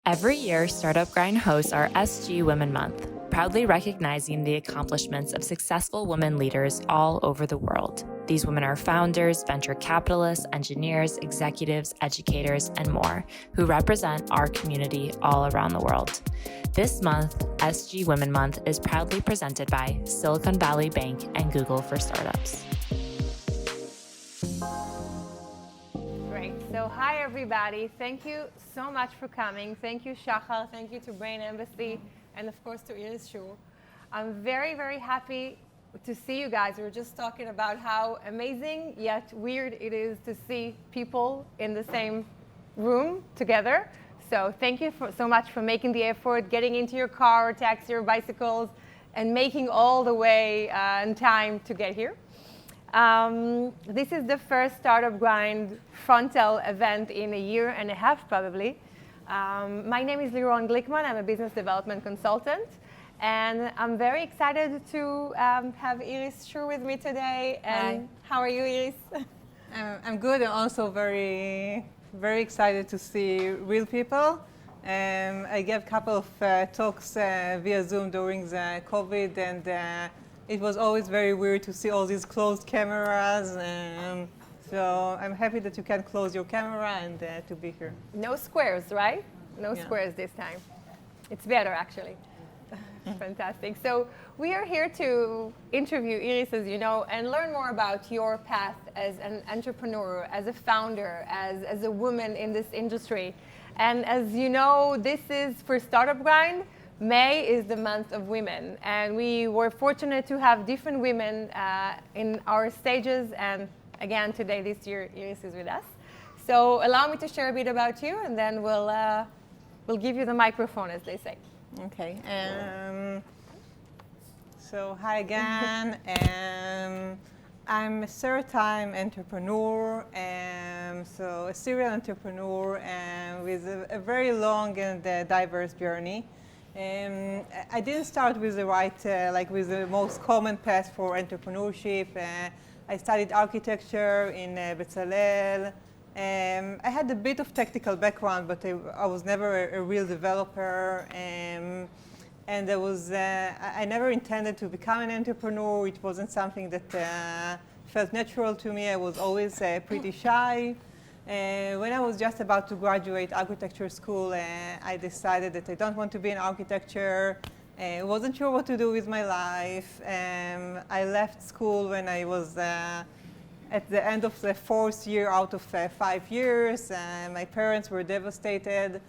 Every year, Startup Grind hosts our SG Women Month, proudly recognizing the accomplishments of successful women leaders all over the world. These women are founders, venture capitalists, engineers, executives, educators, and more, who represent our community all around the world. This month, SG Women Month is proudly presented by Silicon Valley Bank and Google for Startups. So hi everybody, thank you so much for coming. Thank you Shachar, thank you to Brain Embassy, and of course to Iris Shoor. I'm very, very happy to see you guys. We were just talking about how amazing yet weird it is to see people in the same room together. So thank you so much for making the effort, getting into your car or taxi or bicycles, and making all the way in time to get here. This is the first Startup Grind frontal event in a year and a half, probably. My name is Liron Glickman. I'm a business development consultant. And I'm very excited to have Iris Shoor with me today. And Hi. How are you, Iris? I'm good. I'm also very, very excited to see real people. I gave a couple of talks via Zoom during the COVID, and it was always very weird to see all these closed cameras. So I'm happy that you can close your camera and to be here. No squares, right? No Yeah. squares this time. It's better, actually. Fantastic. So we are here to interview Iris, as you know, and learn more about your path as an entrepreneur, as a founder, as a woman in this industry. And as you know, this is for Startup Grind. May is the month of women, and we were fortunate to have different women in our stages, and again today, this year, Iris is with us. So allow me to share a bit about you, and then we'll give you the microphone, as they say. Okay. So hi again. I'm a third-time entrepreneur, so a serial entrepreneur with a very long and diverse journey. I didn't start with the right, with the most common path for entrepreneurship. I studied architecture in Bezalel. I had a bit of technical background, but I was never a real developer. And I never intended to become an entrepreneur. It wasn't something that felt natural to me. I was always pretty shy. When I was just about to graduate architecture school, I decided that I don't want to be in architecture. I wasn't sure what to do with my life. I left school when I was at the end of the fourth year out of 5 years. My parents were devastated.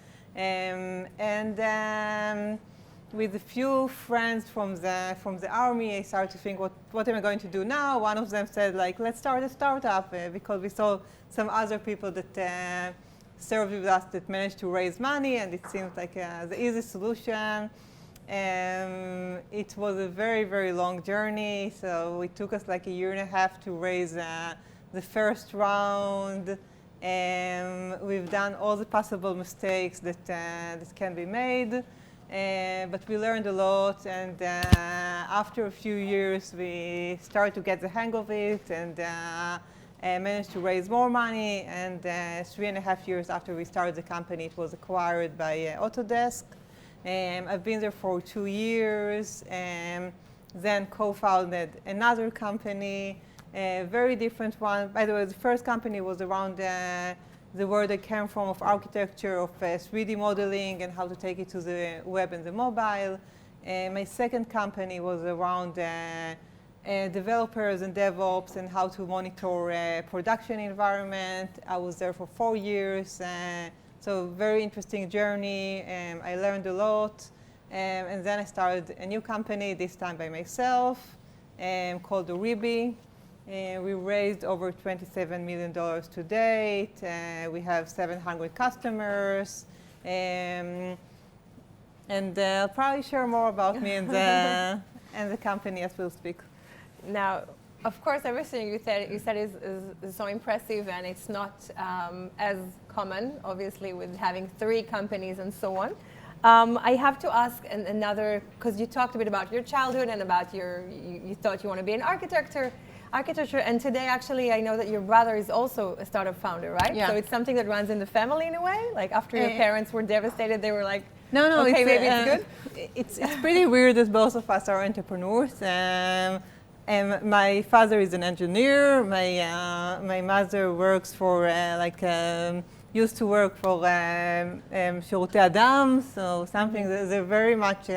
With a few friends from the army, I started to think, what am I going to do now? One of them said, let's start a startup, because we saw some other people that served with us that managed to raise money, and it seemed like the easy solution. It was a very, very long journey, so it took us like a year and a half to raise the first round. We've done all the possible mistakes that can be made. But we learned a lot, and after a few years, we started to get the hang of it, and managed to raise more money. And 3.5 years after we started the company, it was acquired by Autodesk. I've been there for 2 years, then co-founded another company, a very different one. By the way, the first company was around the world I came from of architecture, of 3D modeling, and how to take it to the web and the mobile. My second company was around developers and DevOps and how to monitor a production environment. I was there for 4 years, so very interesting journey. I learned a lot, and then I started a new company, this time by myself, called Oribi. We raised over $27 million to date. We have 700 customers. And I'll probably share more about me and the company as we'll speak. Now, of course, everything you said is so impressive, and it's not as common, obviously, with having 3 companies and so on. I have to ask another, because you talked a bit about your childhood and about you thought you want to be an architect. architecture. And today, actually, I know that your brother is also a startup founder, right? Yeah. So it's something that runs in the family in a way? Like after your parents were devastated, they were like, No, okay, maybe it's good? It's pretty weird that both of us are entrepreneurs. My father is an engineer. My mother works for used to work for שירותי אדם, so something they're very much.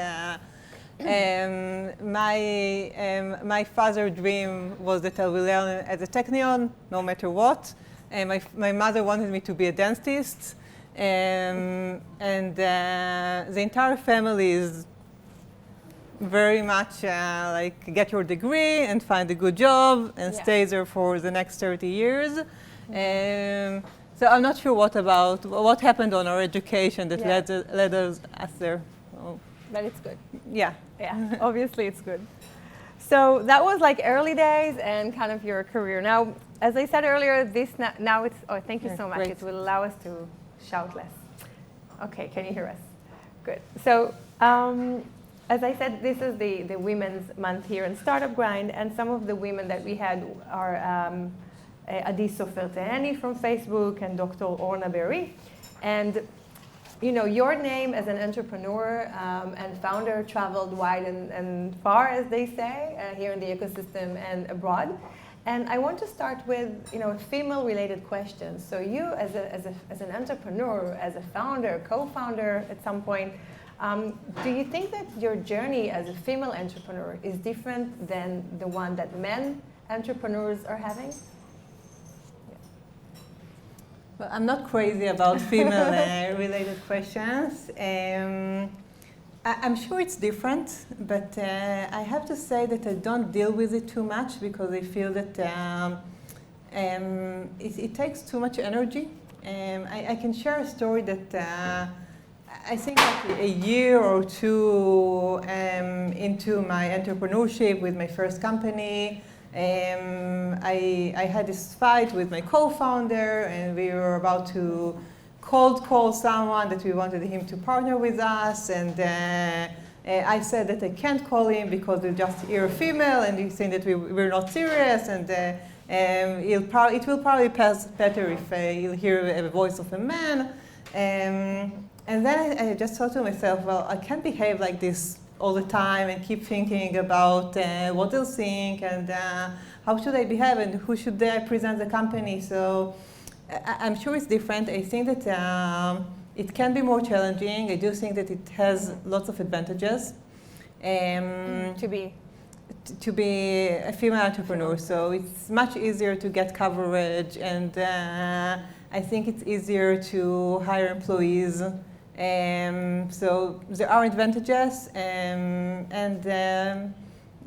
My father's dream was that I will learn at the Technion, no matter what. My mother wanted me to be a dentist. And the entire family is very much like get your degree and find a good job and stay there for the next 30 years. So I'm not sure what happened on our education that led us there. So. But it's good. Yeah. Yeah, obviously it's good. So that was like early days and kind of your career. Now, as I said earlier, now it's, oh, thank you so much. Great. It will allow us to shout less. Okay, can you hear us? Good. So, as I said, this is the Women's Month here in Startup Grind, and some of the women that we had are Adi Sofer Teheni from Facebook and Dr. Orna Berry. And you know, your name as an entrepreneur and founder traveled wide and far, as they say, here in the ecosystem and abroad. And I want to start with, you know, a female-related question. So you, as an entrepreneur, as a founder, co-founder at some point, do you think that your journey as a female entrepreneur is different than the one that men entrepreneurs are having? Well, I'm not crazy about female-related questions. I'm sure it's different, but I have to say that I don't deal with it too much because I feel that it takes too much energy. I can share a story that I think like a year or two into my entrepreneurship with my first company, I had this fight with my co-founder, and we were about to cold call someone that we wanted him to partner with us, and I said that I can't call him because you're a female and you think that we're not serious, and it will probably pass better if you'll hear the voice of a man. And then I just thought to myself, well, I can't behave like this all the time and keep thinking about what they'll think and how should I behave and who should I present the company. So I'm sure it's different. I think that it can be more challenging. I do think that it has lots of advantages. To be a female entrepreneur. So it's much easier to get coverage, and I think it's easier to hire employees. So there are advantages, and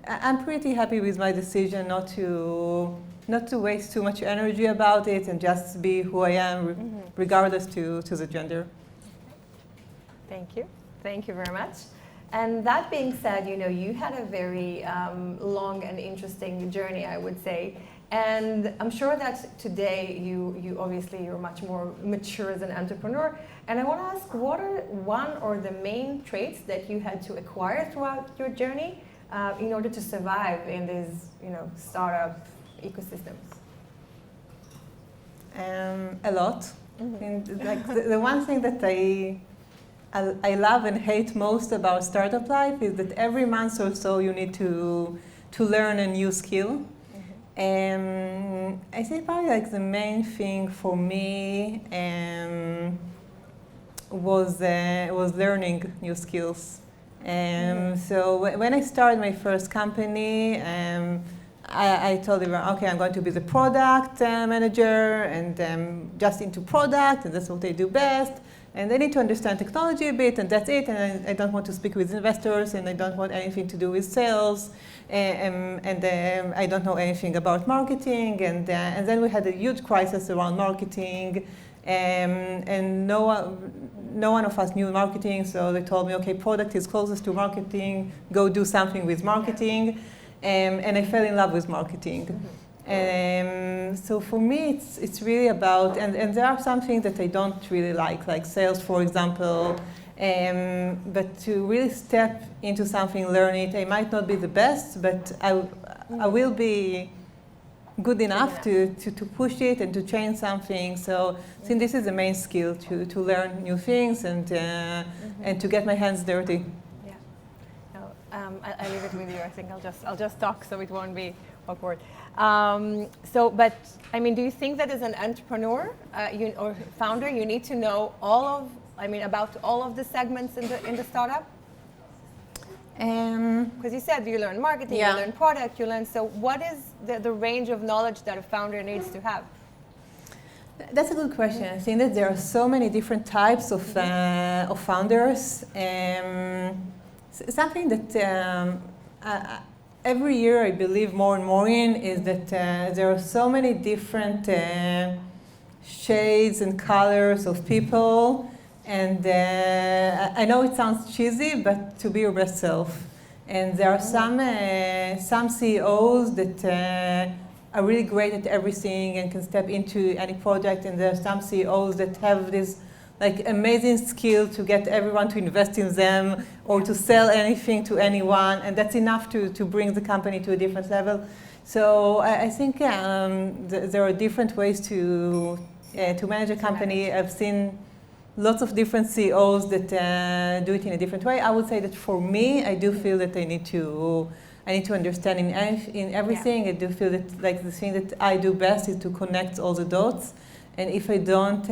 I'm pretty happy with my decision not to waste too much energy about it and just be who I am, regardless to the gender. Thank you. Thank you very much. And that being said, you know, you had a very long and interesting journey, I would say. And I'm sure that today you're much more mature as an entrepreneur. And I want to ask, what are one or the main traits that you had to acquire throughout your journey in order to survive in these, you know, startup ecosystems? A lot. And like the one thing that I love and hate most about startup life is that every month or so you need to learn a new skill. I think probably like the main thing for me was learning new skills. So when I started my first company, I told everyone, okay, I'm going to be the product manager and just into product, and that's what I do best. And I need to understand technology a bit, and that's it. And I don't want to speak with investors, and I don't want anything to do with sales. And I don't know anything about marketing. And then we had a huge crisis around marketing, and no one of us knew marketing. So they told me, okay, product is closest to marketing. Go do something with marketing. And I fell in love with marketing. So for me, it's really about, and there are some things that I don't really like sales, for example. But to really step into something, learn it. I might not be the best, but I will be good enough to push it and to change something. So I think this is the main skill, to learn new things and to get my hands dirty. Yeah. No, I leave it with you. I think I'll just talk so it won't be awkward. But I mean, do you think that as an entrepreneur or founder, you need to know about all of the segments in the startup? Because you said you learn marketing, you learn product, so what is the range of knowledge that a founder needs to have? That's a good question. I think that there are so many different types of founders. Something that every year I believe more and more in is that there are so many different shades and colors of people. And I know it sounds cheesy, but to be your best self. And there are some CEOs that are really great at everything and can step into any project. And there are some CEOs that have this amazing skill to get everyone to invest in them or to sell anything to anyone. And that's enough to bring the company to a different level. So I think there are different ways to manage a company. I've seen lots of different CEOs that do it in a different way. I would say that for me, I do feel that I need to understand in everything. I do feel that the thing that I do best is to connect all the dots. And if I don't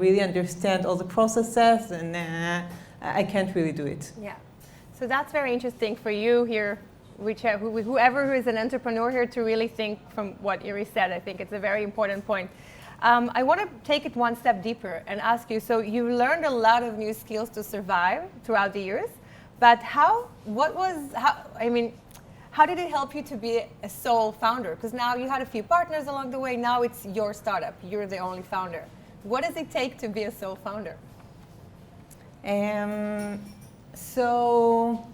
really understand all the processes, then I can't really do it. Yeah. So that's very interesting for you here, whoever who is an entrepreneur here, to really think from what Iris said. I think it's a very important point. I want to take it one step deeper and ask you, so you learned a lot of new skills to survive throughout the years, but how did it help you to be a sole founder? Because now you had a few partners along the way, now it's your startup, you're the only founder. What does it take to be a sole founder? So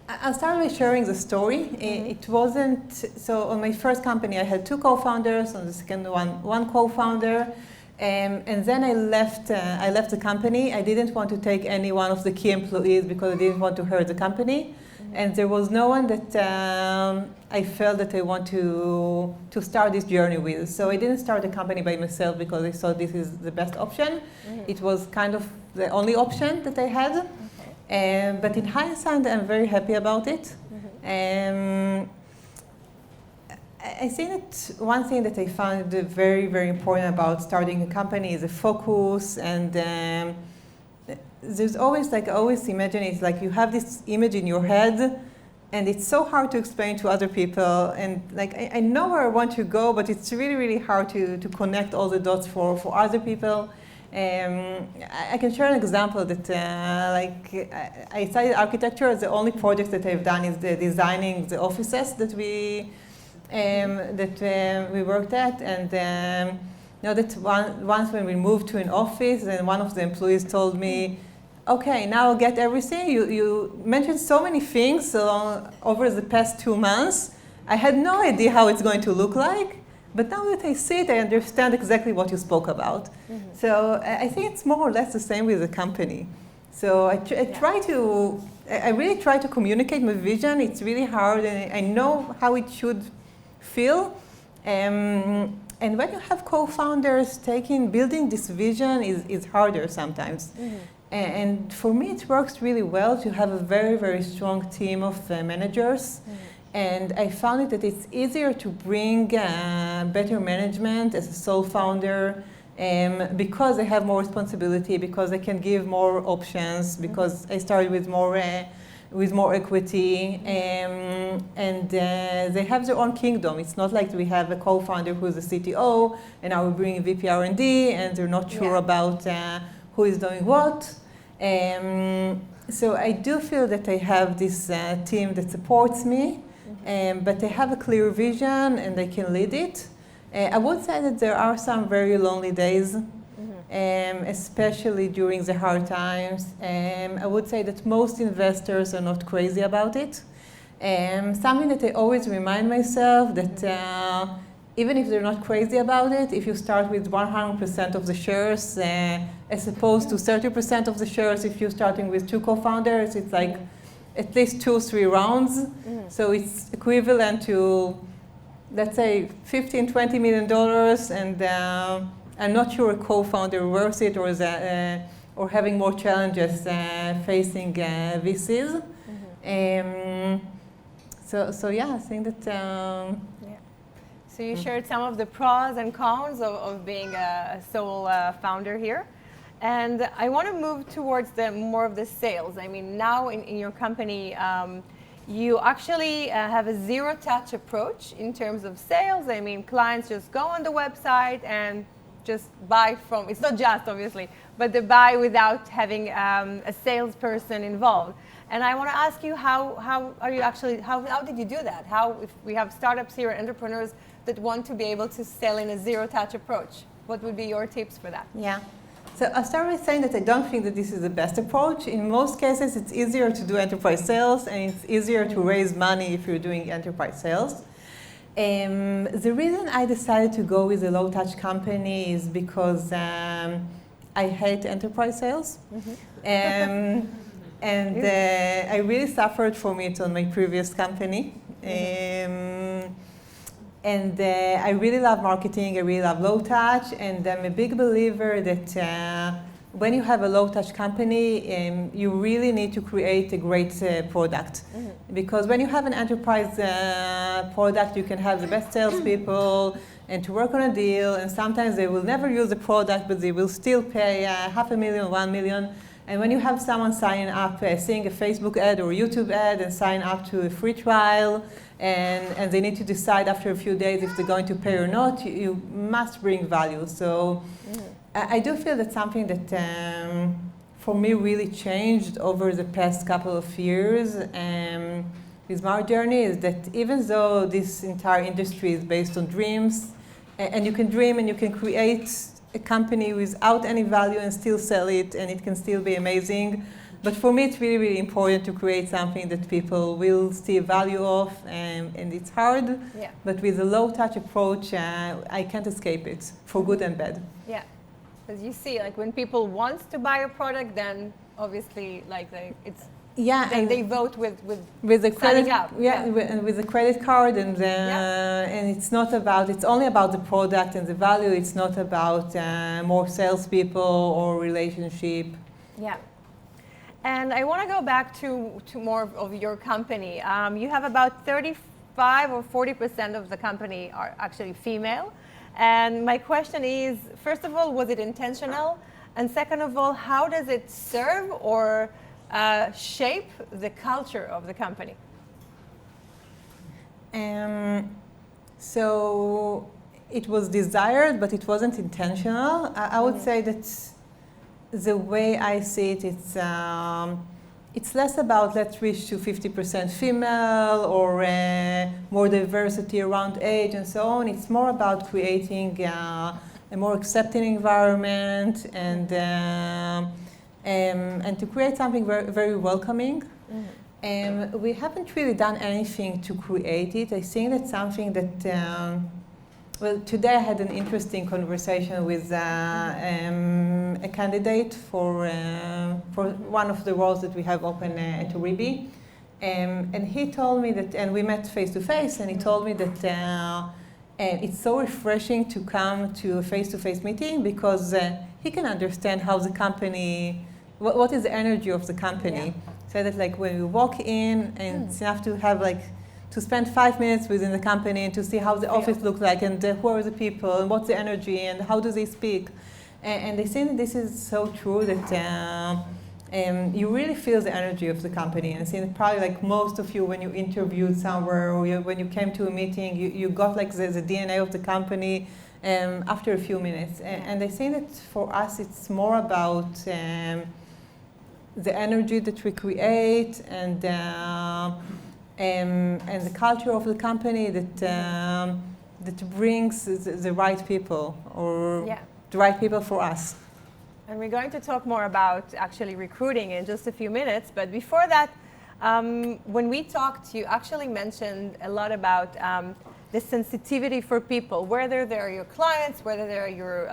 I'll start by sharing the story. It wasn't, so on my first company I had 2 co-founders, on the second one co-founder, and then I left the company. I didn't want to take any one of the key employees because I didn't want to hurt the company. And there was no one that I felt that I want to start this journey with. So I didn't start the company by myself because I thought this is the best option. It was kind of the only option that I had. But in hindsight, I'm very happy about it. I think that one thing that I found very, very important about starting a company is the focus. And there's always, I always imagine it's like you have this image in your head, and it's so hard to explain to other people. And I know where I want to go, but it's really, really hard to connect all the dots for other people. I can share an example that I studied architecture. The only project that I've done is designing the offices that we worked at. And that once when we moved to an office, and one of the employees told me, okay, now get everything. You mentioned so many things over the past 2 months. I had no idea how it's going to look like. But now that I see it, I understand exactly what you spoke about. So I think it's more or less the same with the company. So I really try to communicate my vision. It's really hard, and I know how it should feel. And when you have co-founders, building this vision is harder sometimes. And for me, it works really well to have a very, very strong team of managers. And I found it that it's easier to bring better management as a sole founder because I have more responsibility, because I can give more options, because I started with more equity, and they have their own kingdom. It's not like we have a co-founder who's a CTO, and now we bring a VP R&D, and they're not sure about who is doing what. So I do feel that I have this team that supports me. But they have a clear vision and they can lead it. I would say that there are some very lonely days, especially during the hard times. I would say that most investors are not crazy about it. Something that I always remind myself that even if they're not crazy about it, if you start with 100% of the shares, as opposed to 30% of the shares, if you're starting with 2 co-founders, it's like at least 2 or 3 rounds. So it's equivalent to let's say $15, $20 million, and I'm not sure a co-founder worth it or having more challenges facing VCs. So yeah, I think that. So you shared some of the pros and cons of being a sole founder here. And I want to move towards more of the sales. I mean, now in your company, you actually have a zero-touch approach in terms of sales. I mean, clients just go on the website and just buy from, it's not just obviously, but they buy without having a salesperson involved. And I want to ask you, how did you do that? If we have startups here, entrepreneurs that want to be able to sell in a zero-touch approach, what would be your tips for that? Yeah. So I'll start with saying that I don't think that this is the best approach. In most cases, it's easier to do enterprise sales, and it's easier to raise money if you're doing enterprise sales. The reason I decided to go with a low-touch company is because I hate enterprise sales. And I really suffered from it on my previous company. And I really love marketing, I really love low touch, and I'm a big believer that when you have a low touch company, you really need to create a great product. Because when you have an enterprise product, you can have the best salespeople and to work on a deal, and sometimes they will never use the product, but they will still pay $500,000, $1 million. And when you have someone sign up, seeing a Facebook ad or YouTube ad and sign up to a free trial, and they need to decide after a few days if they're going to pay or not, you must bring value. So I do feel that something that for me really changed over the past couple of years with my journey is that even though this entire industry is based on dreams, and you can dream and you can create a company without any value and still sell it, and it can still be amazing. But for me, it's really, really important to create something that people will see value of, and it's hard. Yeah. But with a low-touch approach, I can't escape it, for good and bad. Yeah, because you see, like when people want to buy a product, then obviously, like it's they vote with the credit, up. And with the credit card, and it's not about, it's only about the product and the value. It's not about more salespeople or relationship. Yeah. And I want to go back to more of your company. You have about 35 or 40% of the company are actually female. And my question is, first of all, was it intentional? And second of all, how does it serve or shape the culture of the company? So it was desired, but it wasn't intentional. I would say that the way I see it, it's less about let's reach to 50% female or more diversity around age and so on. It's more about creating a more accepting environment and to create something very, very welcoming. We haven't really done anything to create it. I think that's something that well, today I had an interesting conversation with a candidate for one of the roles that we have open at Oribi. And he told me that, and we met face to face, and he told me that it's so refreshing to come to a face-to-face meeting because he can understand how the company, what is the energy of the company. So that like when we walk in, and it's enough to have like, to spend 5 minutes within the company and to see how the office looks like and who are the people and what's the energy and how do they speak. And they say that this is so true that you really feel the energy of the company. And I think that probably like most of you when you interviewed somewhere or when you came to a meeting, you got like the DNA of the company after a few minutes. And I think that for us it's more about the energy that we create and the culture of the company that brings the right people or the right people for us. And we're going to talk more about actually recruiting in just a few minutes. But before that, when we talked, you actually mentioned a lot about the sensitivity for people, whether they're your clients, whether they're your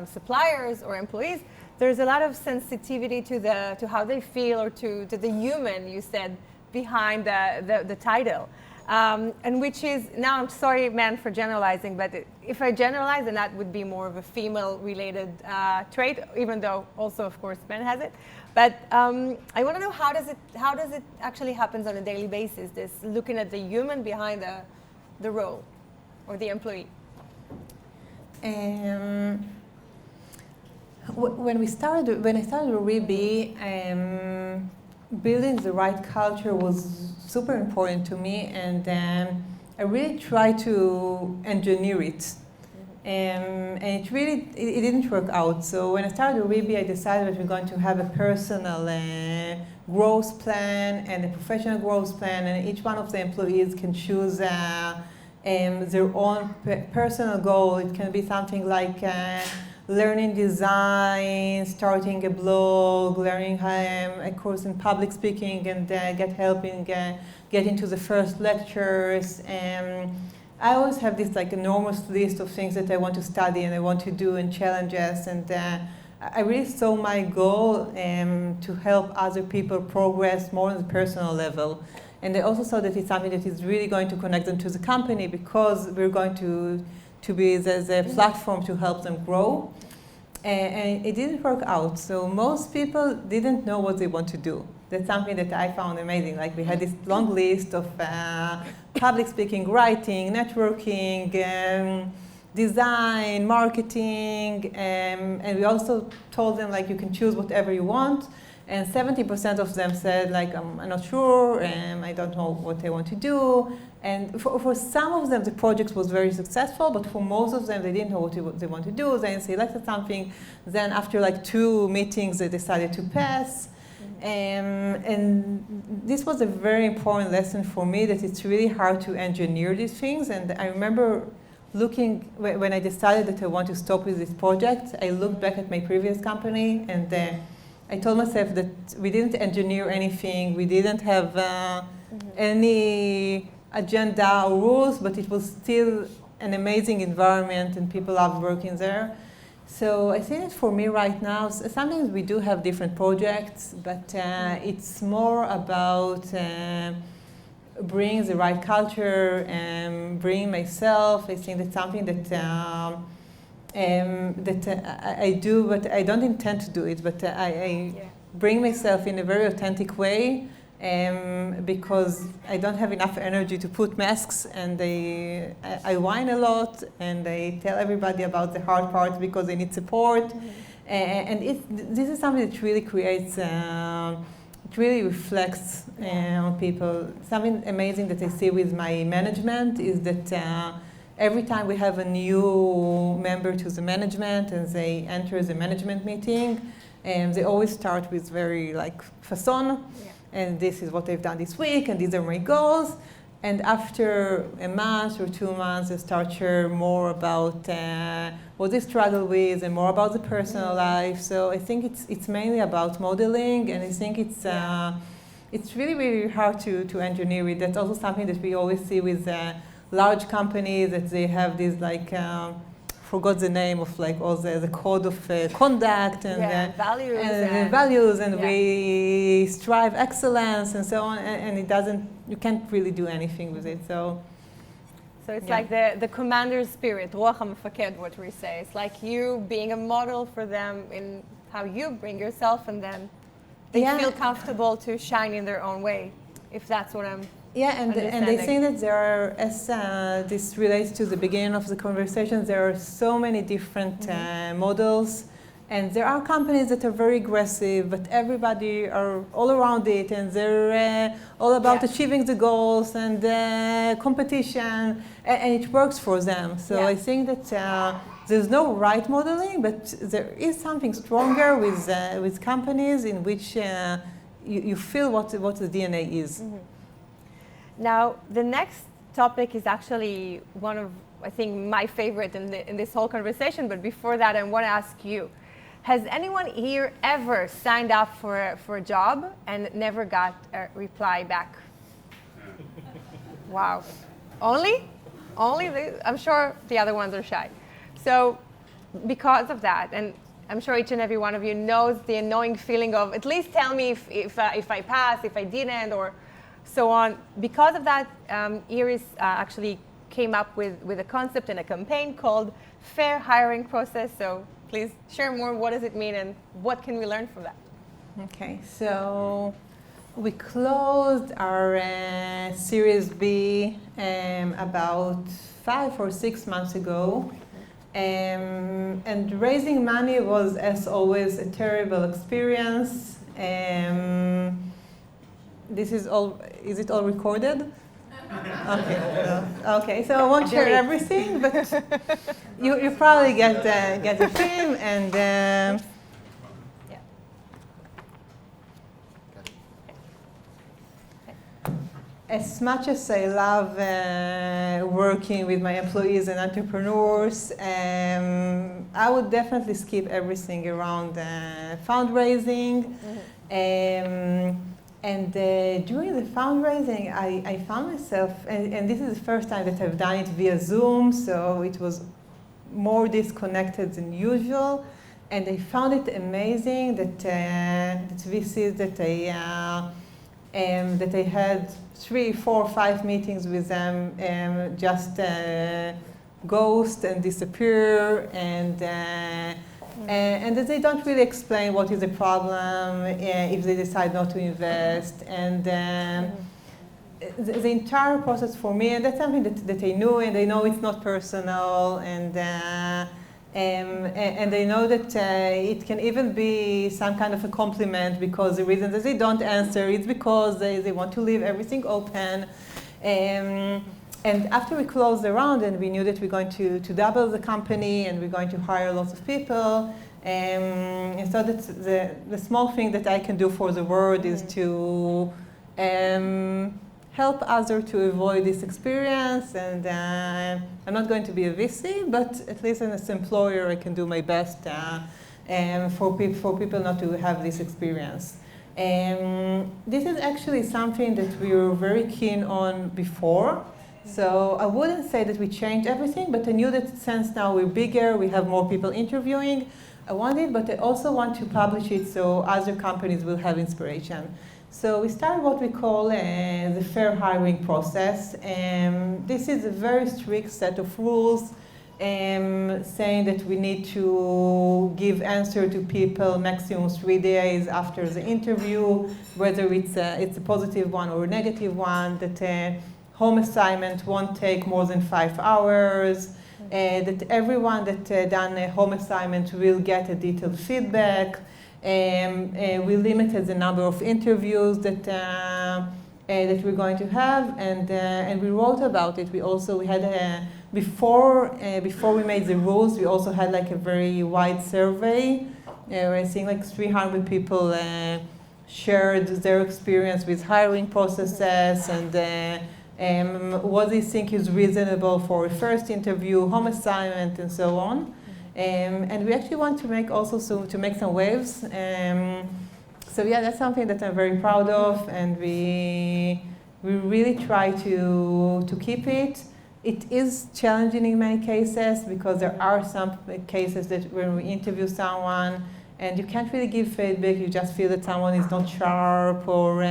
suppliers or employees. There's a lot of sensitivity to how they feel or to the human, you said, behind the title. And which is, now I'm sorry, man, for generalizing, but if I generalize, then that would be more of a female-related trait, even though also, of course, men has it. But I want to know how does it actually happens on a daily basis, this looking at the human behind the role or the employee? When I started Oribi, building the right culture was super important to me, and I really tried to engineer it. And it didn't work out. So when I started Oribi, I decided that we're going to have a personal growth plan and a professional growth plan, and each one of the employees can choose their own personal goal. It can be something like learning design, starting a blog, learning a course in public speaking, and get help in getting to the first lectures. I always have this like enormous list of things that I want to study and I want to do and challenges, and I really saw my goal to help other people progress more on the personal level. And I also saw that it's something that is really going to connect them to the company, because we're going to be the platform to help them grow. And it didn't work out. So most people didn't know what they want to do. That's something that I found amazing. Like, we had this long list of public speaking, writing, networking, design, marketing, and we also told them, like, you can choose whatever you want. And 70% of them said, like, I'm not sure, I don't know what they want to do. And for some of them, the project was very successful, but for most of them, they didn't know what they want to do. They selected something. Then after like 2 meetings, they decided to pass. And this was a very important lesson for me, that it's really hard to engineer these things. And I remember looking, when I decided that I want to stop with this project, I looked back at my previous company, and I told myself that we didn't engineer anything, we didn't have any agenda or rules, but it was still an amazing environment and people loved working there. So I think that for me right now, sometimes we do have different projects, but it's more about bringing the right culture and bringing myself. I think that's something that I do, but I don't intend to do it, but I bring myself in a very authentic way, because I don't have enough energy to put masks, and I whine a lot, and I tell everybody about the hard parts because they need support. And this is something that really creates, it really reflects on people. Something amazing that I see with my management is that every time we have a new member to the management and they enter the management meeting, they always start with very like façon. And this is what they've done this week, and these are my goals. And after a month or 2 months, they start share more about what they struggle with and more about the personal life. So I think it's mainly about modeling, and I think it's really, really hard to engineer it. That's also something that we always see with large companies, that they have these like, forgot the name of like all the code of conduct and values, and we strive excellence and so on, and it doesn't, you can't really do anything with it. So it's like the commander's spirit, Ruach HaMefaked, what we say. It's like you being a model for them in how you bring yourself, and then they feel comfortable to shine in their own way, if that's what I'm and I think that there are, as this relates to the beginning of the conversation, there are so many different models, and there are companies that are very aggressive, but everybody are all around it, and they're all about achieving the goals and competition, and it works for them. So I think that there's no right modeling, but there is something stronger with companies in which you feel what the DNA is. Now, the next topic is actually one of, I think, my favorite in this whole conversation. But before that, I want to ask you, has anyone here ever signed up for a job and never got a reply back? Wow. Only? I'm sure the other ones are shy. So because of that, and I'm sure each and every one of you knows the annoying feeling of, at least tell me if I passed, if I didn't, or so on. Because of that, Iris actually came up with a concept and a campaign called Fair Hiring Process. So please share more. What does it mean and what can we learn from that? Okay, so we closed our Series B about 5 or 6 months ago. And raising money was, as always, a terrible experience. This is all, is it all recorded? Okay, so I won't share everything, but you probably get the film and as much as I love working with my employees and entrepreneurs, I would definitely skip everything around fundraising. And during the fundraising, I found myself, and this is the first time that I've done it via Zoom, so it was more disconnected than usual. And I found it amazing that VCs that I had 3, 4, 5 meetings with them just ghost and disappear, and that they don't really explain what is the problem if they decide not to invest. And the entire process for me, and that's something that I knew, and I know it's not personal, and they know that it can even be some kind of a compliment, because the reason that they don't answer is because they want to leave everything open. And after we closed the round and we knew that we're going to double the company and we're going to hire lots of people, and so that the small thing that I can do for the world is to help others to avoid this experience. And I'm not going to be a VC, but at least as an employer, I can do my best for people not to have this experience. This is actually something that we were very keen on before. So I wouldn't say that we changed everything, but I knew that since now we're bigger, we have more people interviewing, I want it, but I also want to publish it so other companies will have inspiration. So we started what we call the fair hiring process. This is a very strict set of rules saying that we need to give answer to people maximum 3 days after the interview, whether it's a positive one or a negative one, that home assignment won't take more than 5 hours, that everyone that done a home assignment will get a detailed feedback. We limited the number of interviews that we're going to have, and we wrote about it. We had before we made the rules, we also had like a very wide survey where I think like 300 people shared their experience with hiring processes and what they think is reasonable for a first interview, home assignment, and so on. And we actually want to make to make some waves. So yeah, that's something that I'm very proud of, and we really try to keep it. It is challenging in many cases because there are some cases that when we interview someone and you can't really give feedback, you just feel that someone is not sharp or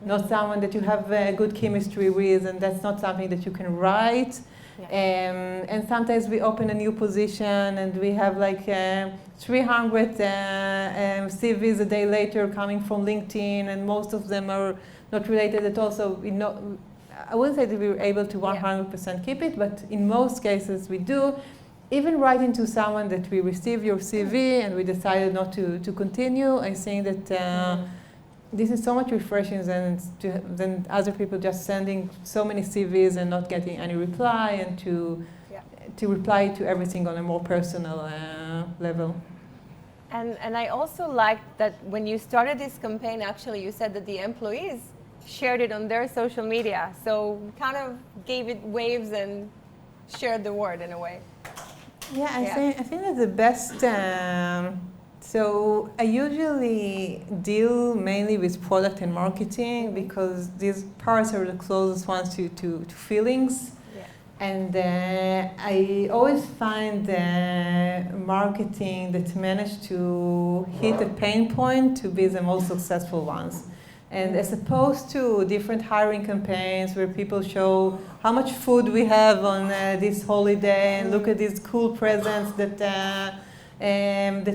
not someone that you have a good chemistry with, and that's not something that you can write. Yeah. And sometimes we open a new position and we have like 300 CVs a day later coming from LinkedIn, and most of them are not related at all. So I wouldn't say that we were able to 100% keep it, but in most cases we do. Even writing to someone that we received your CV and we decided not to continue, I think that this is so much refreshing than other people just sending so many CVs and not getting any reply, and to reply to everything on a more personal level. And I also liked that when you started this campaign, actually you said that the employees shared it on their social media. So kind of gave it waves and shared the word in a way. Yeah, I think that's the best. So I usually deal mainly with product and marketing because these parts are the closest ones to feelings. Yeah. And I always find marketing that managed to hit a pain point to be the most successful ones. And as opposed to different hiring campaigns where people show how much food we have on this holiday and look at these cool presents that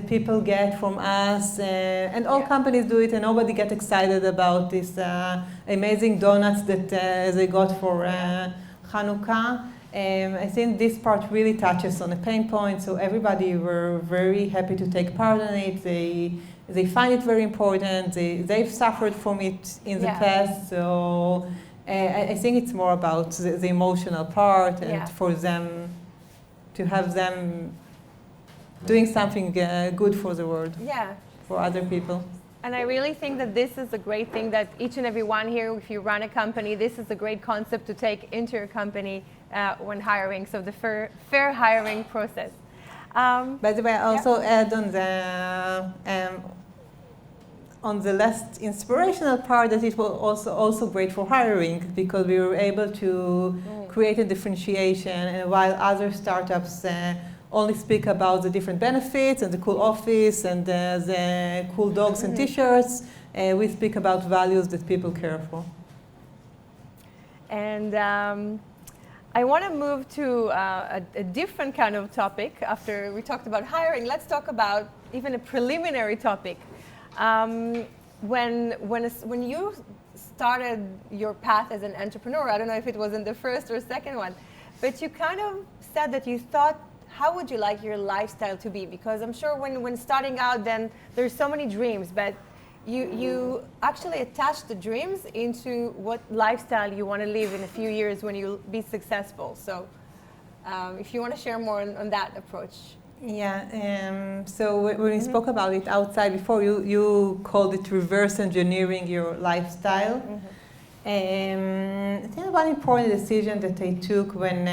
people get from us, and all companies do it, and nobody gets excited about these amazing donuts that they got for Hanukkah. I think this part really touches on a pain point, so everybody were very happy to take part in it. They find it very important. They've suffered from it in the past, so I think it's more about the emotional part, and for them to have them doing something good for the world, for other people. And I really think that this is a great thing that each and every one here, if you run a company, this is a great concept to take into your company when hiring, so the fair hiring process. By the way, I also add on the less inspirational part that it was also great for hiring, because we were able to create a differentiation, and while other startups only speak about the different benefits and the cool office and the cool dogs and t-shirts, we speak about values that people care for. And I want to move to a different kind of topic. After we talked about hiring, let's talk about even a preliminary topic. When you started your path as an entrepreneur, I don't know if it was in the first or second one, but you kind of said that you thought, how would you like your lifestyle to be? Because I'm sure when starting out, then there's so many dreams, but you actually attach the dreams into what lifestyle you want to live in a few years when you'll be successful. So if you want to share more on that approach. Yeah, so when we spoke about it outside before, you called it reverse engineering your lifestyle. I think one important decision that I took when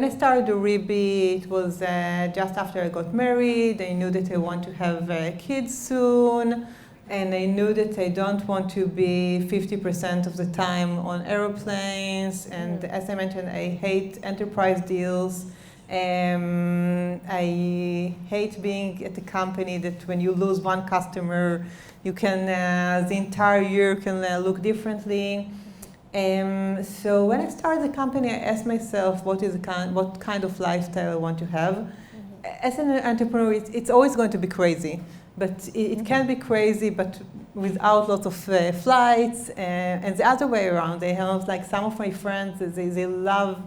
I started Oribi, it was just after I got married. I knew that I want to have kids soon, and I knew that I don't want to be 50% of the time on airplanes. And as I mentioned, I hate enterprise deals. I hate being at a company that when you lose one customer, you can the entire year can look differently. So when I started the company, I asked myself what kind of lifestyle I want to have. As an entrepreneur, it's always going to be crazy, but it can be crazy, but without lots of flights, and the other way around. They have, like, some of my friends, they love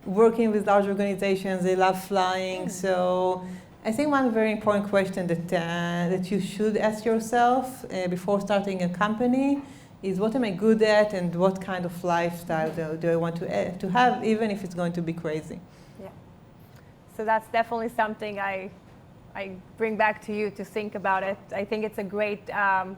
working with large organizations, they love flying. So I think one very important question that you should ask yourself before starting a company is, what am I good at, and what kind of lifestyle do I want to have, even if it's going to be crazy? Yeah. So that's definitely something I bring back to you to think about it. I think it's a great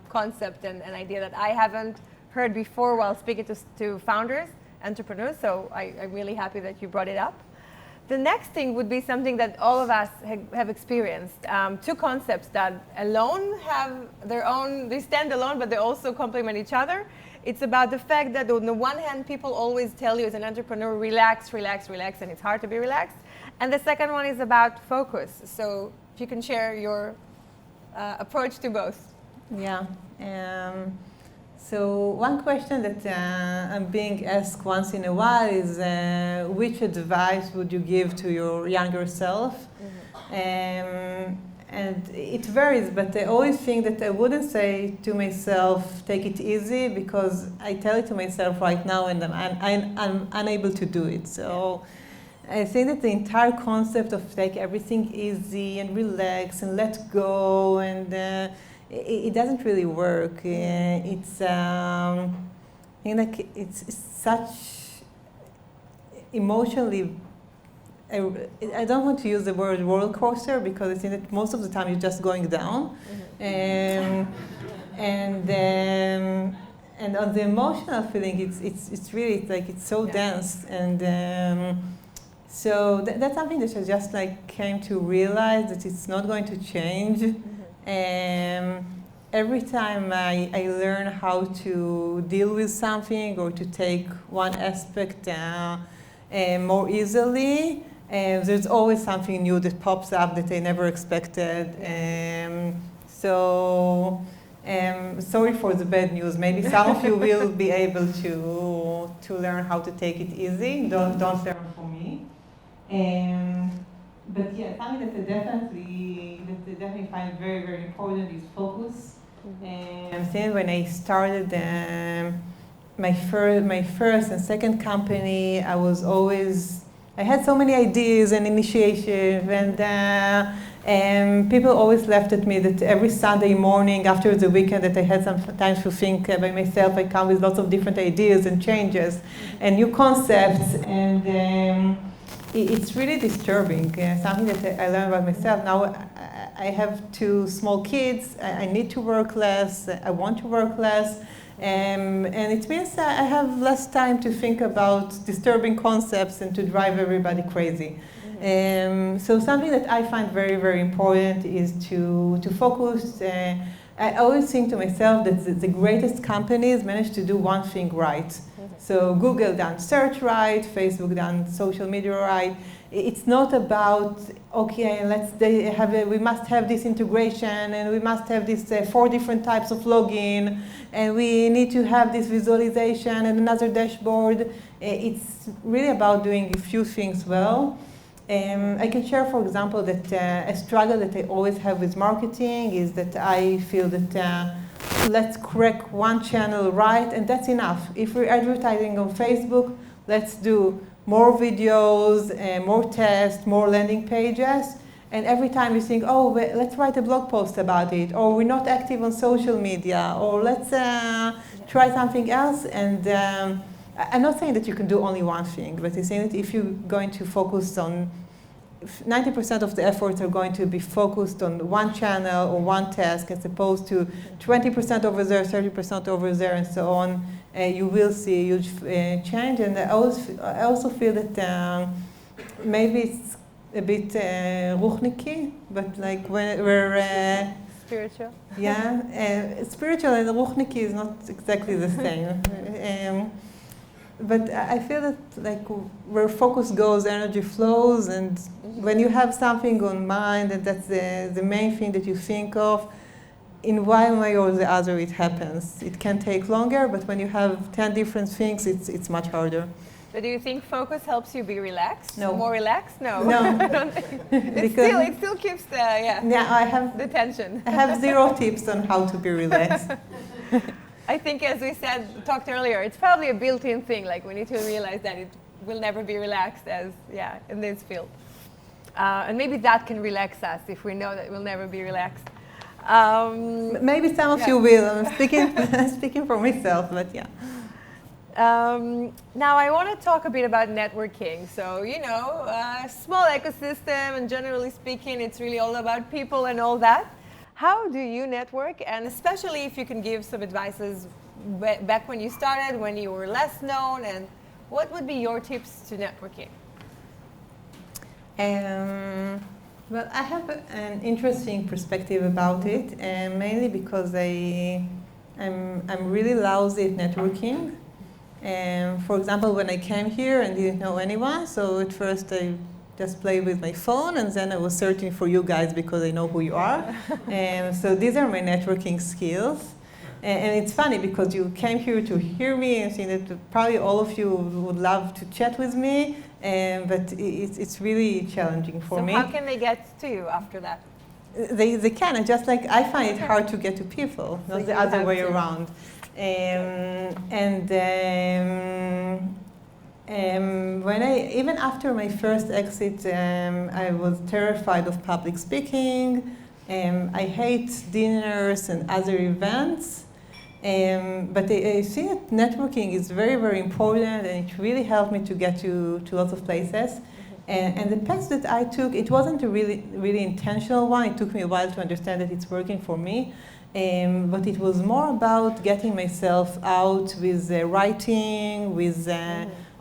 concept and an idea that I haven't heard before while speaking to founders, entrepreneurs, so I'm really happy that you brought it up. The next thing would be something that all of us have experienced. Two concepts that alone have their own, they stand alone, but they also complement each other. It's about the fact that on the one hand, people always tell you as an entrepreneur, relax, relax, relax, and it's hard to be relaxed. And the second one is about focus. So if you can share your approach to both. Yeah. So one question that I'm being asked once in a while is, which advice would you give to your younger self? And it varies, but I always think that I wouldn't say to myself, take it easy, because I tell it to myself right now and I'm unable to do it. So I think that the entire concept of take everything easy and relax and let go, and it doesn't really work. It's I think like it's such emotionally. I don't want to use the word roller coaster, because I think that most of the time you're just going down, and on the emotional feeling, it's really like it's so dense, and so that's something that I just like came to realize that it's not going to change. Every time I learn how to deal with something or to take one aspect more easily, there's always something new that pops up that I never expected. So Sorry for the bad news. Maybe some of you will be able to learn how to take it easy. Don't learn from me. But yeah, something that I definitely find very, very important is focus. Since when I started my first and second company, I had so many ideas and initiative, and people always laughed at me that every Sunday morning after the weekend that I had some time to think by myself, I come with lots of different ideas and changes and new concepts, and it's really disturbing. Something that I learned about myself. Now I have 2 small kids. I need to work less. I want to work less. And it means that I have less time to think about disturbing concepts and to drive everybody crazy. So something that I find very, very important is to focus. I always think to myself that the greatest companies manage to do one thing right. So Google done search right, Facebook done social media right. It's not about, okay, we must have this integration, and we must have this 4 different types of login, and we need to have this visualization and another dashboard. It's really about doing a few things well. I can share, for example, that a struggle that I always have with marketing is that I feel that let's crack one channel right, and that's enough. If we're advertising on Facebook, let's do more videos, more tests, more landing pages. And every time you think, oh, let's write a blog post about it, or we're not active on social media, or let's try something else. And I'm not saying that you can do only one thing, but I'm saying that if you're going to focus on 90% of the efforts are going to be focused on one channel or one task, as opposed to 20% over there, 30% over there, and so on, you will see a huge change. And I also feel that maybe it's a bit ruchniki, but like when we're spiritual. Yeah, spiritual and ruchniki is not exactly the same. But I feel that like where focus goes, energy flows, and when you have something on mind, and that's the main thing that you think of, in one way or the other it happens. It can take longer, but when you have 10 different things, it's much harder. But do you think focus helps you be relaxed? No. More relaxed? No. No. I don't think. It still keeps the tension. I have 0 tips on how to be relaxed. I think, as we talked earlier, it's probably a built-in thing. Like, we need to realize that it will never be relaxed in this field. And maybe that can relax us if we know that we'll never be relaxed. Maybe some of you will. I'm speaking for myself, but yeah. Now, I want to talk a bit about networking. So, small ecosystem, and generally speaking, it's really all about people and all that. How do you network? And especially if you can give some advices back when you started, when you were less known, and what would be your tips to networking? Well, I have an interesting perspective about it, mainly because I'm really lousy at networking. For example, when I came here and didn't know anyone, so at first I just played with my phone, and then I was searching for you guys because I know who you are. So these are my networking skills. And it's funny because you came here to hear me and think that probably all of you would love to chat with me, but it's really challenging for me. So how can they get to you after that? They can, and just like I find it hard to get to people, So not the other way around. Even after my first exit, I was terrified of public speaking. I hate dinners and other events. But I see that networking is very, very important, and it really helped me to get to lots of places. And the path that I took, it wasn't a really intentional one. It took me a while to understand that it's working for me. But it was more about getting myself out with writing, with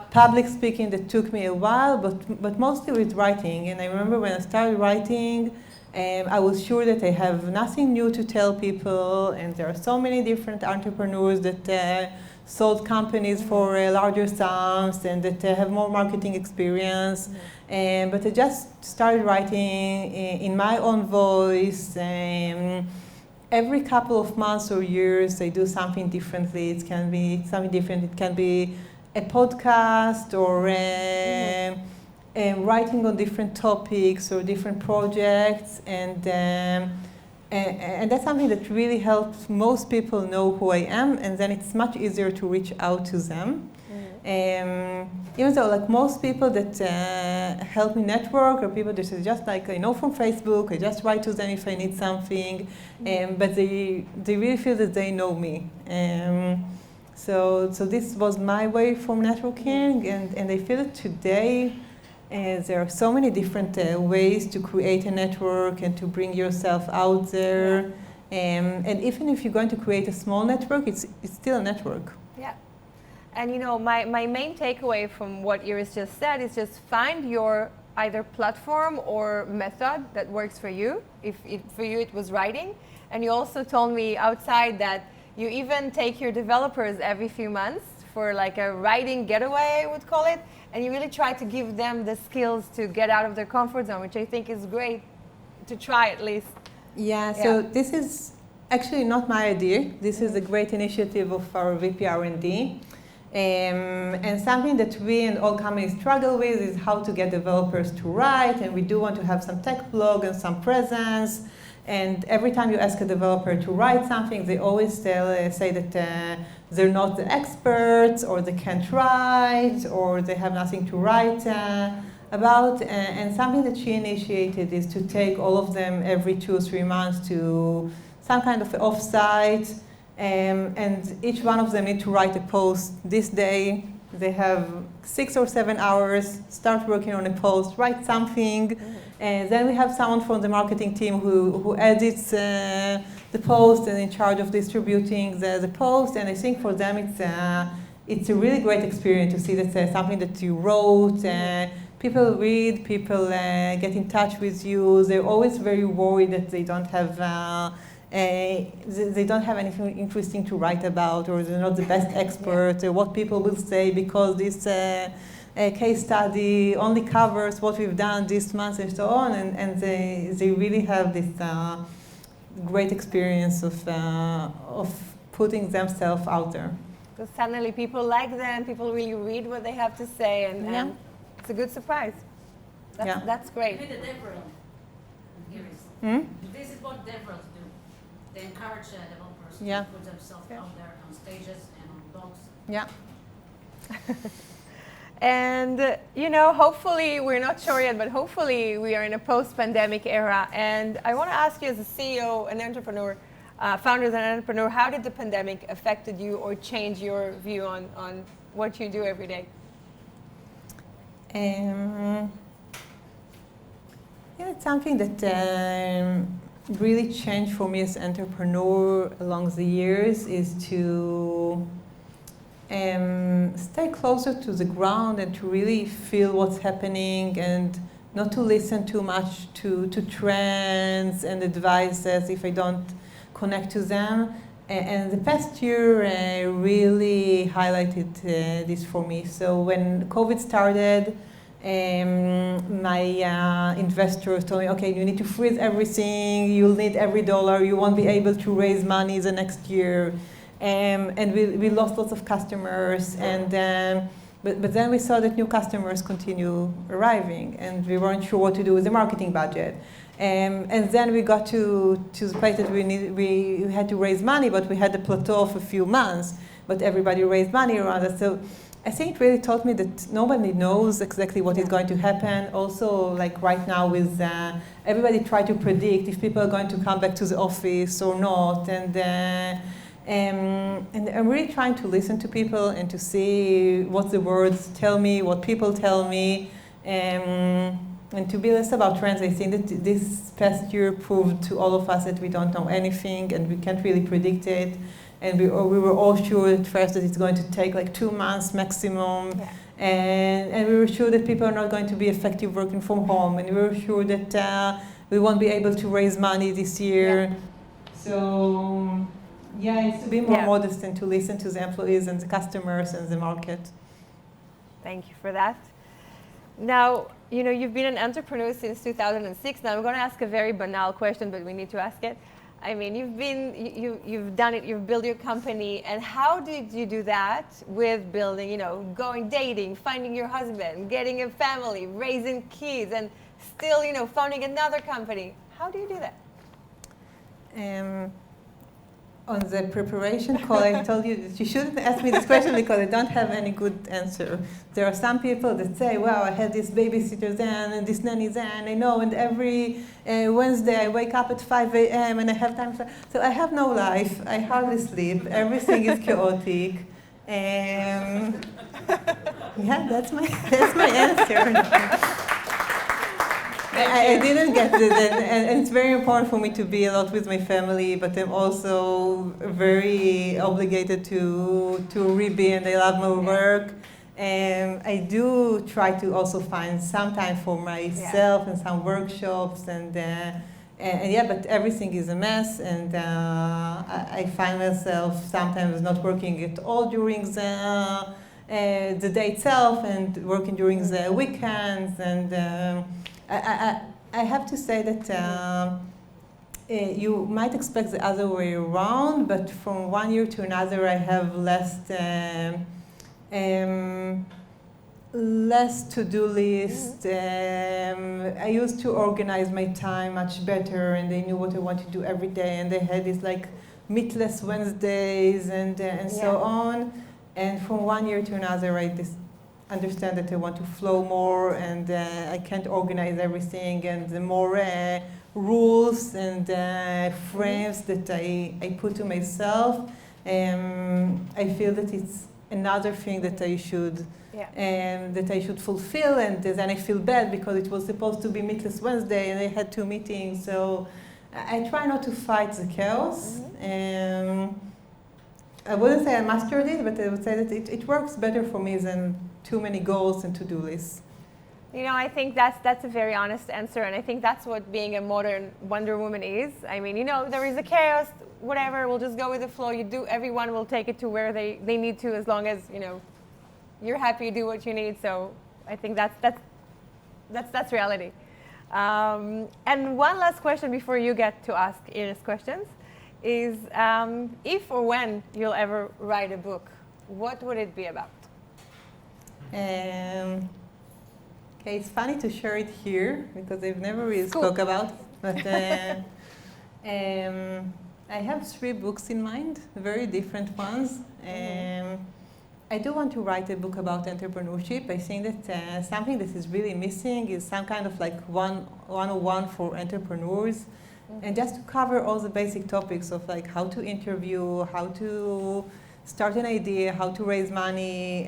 public speaking that took me a while, but mostly with writing. And I remember when I started writing, I was sure that I have nothing new to tell people, and there are so many different entrepreneurs that sold companies for larger sums and that have more marketing experience. But I just started writing in my own voice. every couple of months or years, they do something differently. It can be something different. It can be a podcast or writing on different topics or different projects, and that's something that really helps most people know who I am, and then it's much easier to reach out to them. Even though, like, most people that help me network are people that are just like, I know from Facebook, I just write to them if I need something, but they really feel that they know me. So this was my way from networking, and I feel that today there are so many different ways to create a network and to bring yourself out there. And even if you're going to create a small network, it's still a network. Yeah. And you know, my main takeaway from what Iris just said is just find your either platform or method that works for you. If for you it was writing. And you also told me outside that you even take your developers every few months for like a writing getaway, I would call it. And you really try to give them the skills to get out of their comfort zone, which I think is great to try at least. Yeah, so this is actually not my idea. This is a great initiative of our VP R&D. And something that we and all companies struggle with is how to get developers to write. And we do want to have some tech blog and some presence. And every time you ask a developer to write something, they always say that they're not the experts, or they can't write, or they have nothing to write about. And something that she initiated is to take all of them every 2 or 3 months to some kind of offsite. And each one of them need to write a post this day. They have 6 or 7 hours, start working on a post, write something. And then we have someone from the marketing team who edits the post and in charge of distributing the post. And I think for them it's a really great experience to see that something that you wrote. People read, people get in touch with you. They're always very worried that they don't have anything interesting to write about, or they're not the best expert, or what people will say because this case study only covers what we've done this month and so on, and they really have this great experience of putting themselves out there. Because suddenly people like them, people really read what they have to say, and it's a good surprise. That's great. Maybe the developers, this is what developers do. They encourage developers to put themselves out there on stages and on blogs. Yeah. And, you know, hopefully, we're not sure yet, but hopefully we are in a post-pandemic era. And I want to ask you, as a CEO, an entrepreneur, founder and an entrepreneur, how did the pandemic affected you or change your view on what you do every day? It's something that really changed for me as an entrepreneur along the years is to stay closer to the ground and to really feel what's happening and not to listen too much to trends and advices if I don't connect to them. And the past year really highlighted this for me. So when COVID started, my investors told me, okay, you need to freeze everything, you'll need every dollar, you won't be able to raise money the next year. And we lost lots of customers, and but then we saw that new customers continue arriving, and we weren't sure what to do with the marketing budget. And then we got to the place that we had to raise money, but we had a plateau of a few months, but everybody raised money around us. So I think it really taught me that nobody knows exactly what is going to happen. Also, like right now with everybody try to predict if people are going to come back to the office or not. And I'm really trying to listen to people and to see what the words tell me, what people tell me, and to be less about trends. I think that this past year proved to all of us that we don't know anything and we can't really predict it. And we were all sure at first that it's going to take like 2 months maximum. Yeah. And we were sure that people are not going to be effective working from home. And we were sure that we won't be able to raise money this year. Yeah. So, yeah, it's to be more modest and to listen to the employees and the customers and the market. Thank you for that. Now, you know, you've been an entrepreneur since 2006. Now, I'm going to ask a very banal question, but we need to ask it. I mean, you've done it, you've built your company, and how did you do that with building, going dating, finding your husband, getting a family, raising kids, and still, founding another company? How do you do that? On the preparation call, I told you that you shouldn't ask me this question because I don't have any good answer. There are some people that say, well, I had this babysitter then and this nanny then, I know, and every Wednesday I wake up at 5 a.m. and I have time. So I have no life. I hardly sleep. Everything is chaotic. Yeah, that's my answer. I didn't get it, and it's very important for me to be a lot with my family, but I'm also very obligated to Oribi, and I love my work. And I do try to also find some time for myself and some workshops, and yeah, but everything is a mess, and I find myself sometimes not working at all during the day itself, and working during the weekends, and I have to say that you might expect the other way around, but from one year to another I have less to-do list. I used to organize my time much better, and I knew what I wanted to do every day, and I had these like meatless Wednesdays and so on. And from one year to another I understand that I want to flow more, and I can't organize everything, and the more rules and frames that I put to myself, I feel that it's another thing that I should fulfill, and then I feel bad because it was supposed to be Meatless Wednesday and I had 2 meetings. So I try not to fight the chaos. I wouldn't say I mastered it, but I would say that it works better for me than too many goals and to-do lists. I think that's a very honest answer, and I think that's what being a modern Wonder Woman is. I mean, there is a chaos, whatever, we'll just go with the flow. Everyone will take it to where they need to, as long as, you're happy, you do what you need. So I think that's reality. And one last question before you get to ask Iris questions is, if or when you'll ever write a book, what would it be about? Okay, it's funny to share it here because I've never really spoke about it, but I have 3 books in mind, very different ones. I do want to write a book about entrepreneurship. I think that something that is really missing is some kind of like 101 for entrepreneurs, and just to cover all the basic topics of like how to interview, how to start an idea, how to raise money.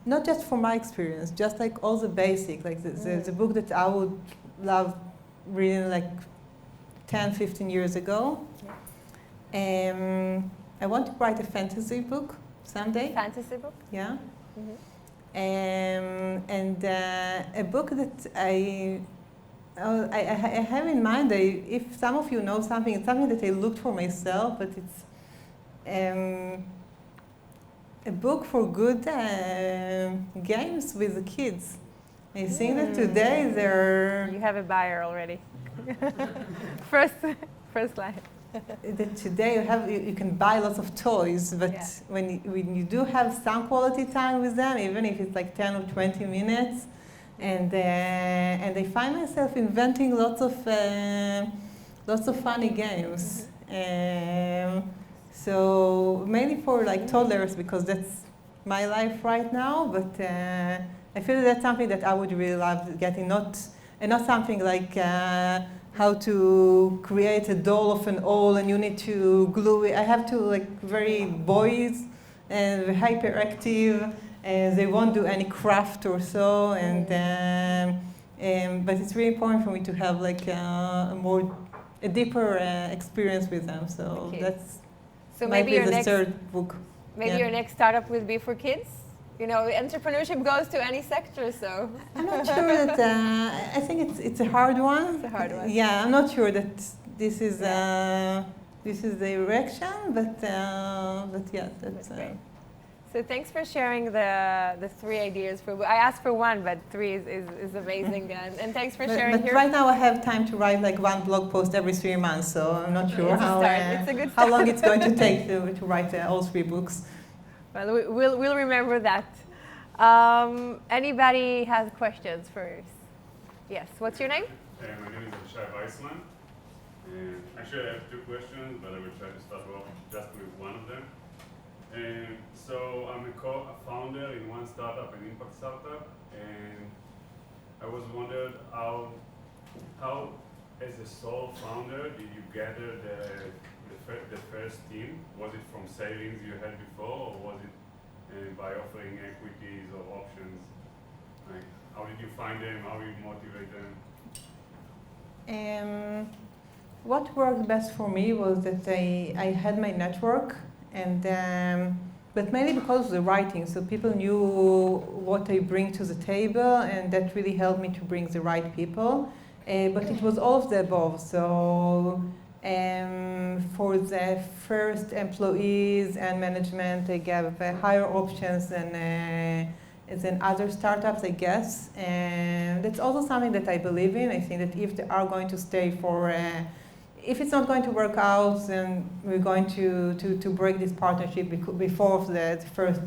Not just from my experience, just like all the basics, like the book that I would love reading like 10, 15 years ago. I want to write a fantasy book someday. Fantasy book? Yeah. And a book that I have in mind, if some of you know something, it's something that I looked for myself, but it's a book for good games with the kids. I think that today they're... You have a buyer already. First line. That today you can buy lots of toys, but when you do have some quality time with them, even if it's like 10 or 20 minutes, and I find myself inventing lots of funny games. So mainly for like toddlers, because that's my life right now. But I feel that's something that I would really love getting, not something like how to create a doll of an owl and you need to glue it. I have to like very boys and hyperactive, and they won't do any craft or so. But it's really important for me to have like a deeper experience with them. So So might maybe be your the next 3rd book. Maybe your next startup will be for kids. Entrepreneurship goes to any sector, so. I'm not sure that. I think it's a hard one. It's a hard one. Yeah, I'm not sure that this is the direction, but yeah, that's. Great. So thanks for sharing the 3 ideas. I asked for 1, but 3 is amazing. And thanks for sharing but here. right now I have time to write like 1 blog post every 3 months, so I'm not sure It's a good how start. long it's going to take to write all 3 books. Well, we'll remember that. Anybody has questions first? Yes. What's your name? My name is Avishai Weissman. Actually, I have 2 questions, but I will try to start off just with one of them. So I'm a founder in one startup, an impact startup, and I was wondering how as a sole founder, did you gather the first team? Was it from savings you had before, or was it by offering equities or options? Like, how did you find them? How did you motivate them? What worked best for me was that I had my network, and but mainly because of the writing. So people knew what I bring to the table, and that really helped me to bring the right people. But it was all of the above. So for the first employees and management, I gave higher options than other startups, I guess. And that's also something that I believe in. I think that if they are going to stay for, if it's not going to work out, then we're going to break this partnership before the first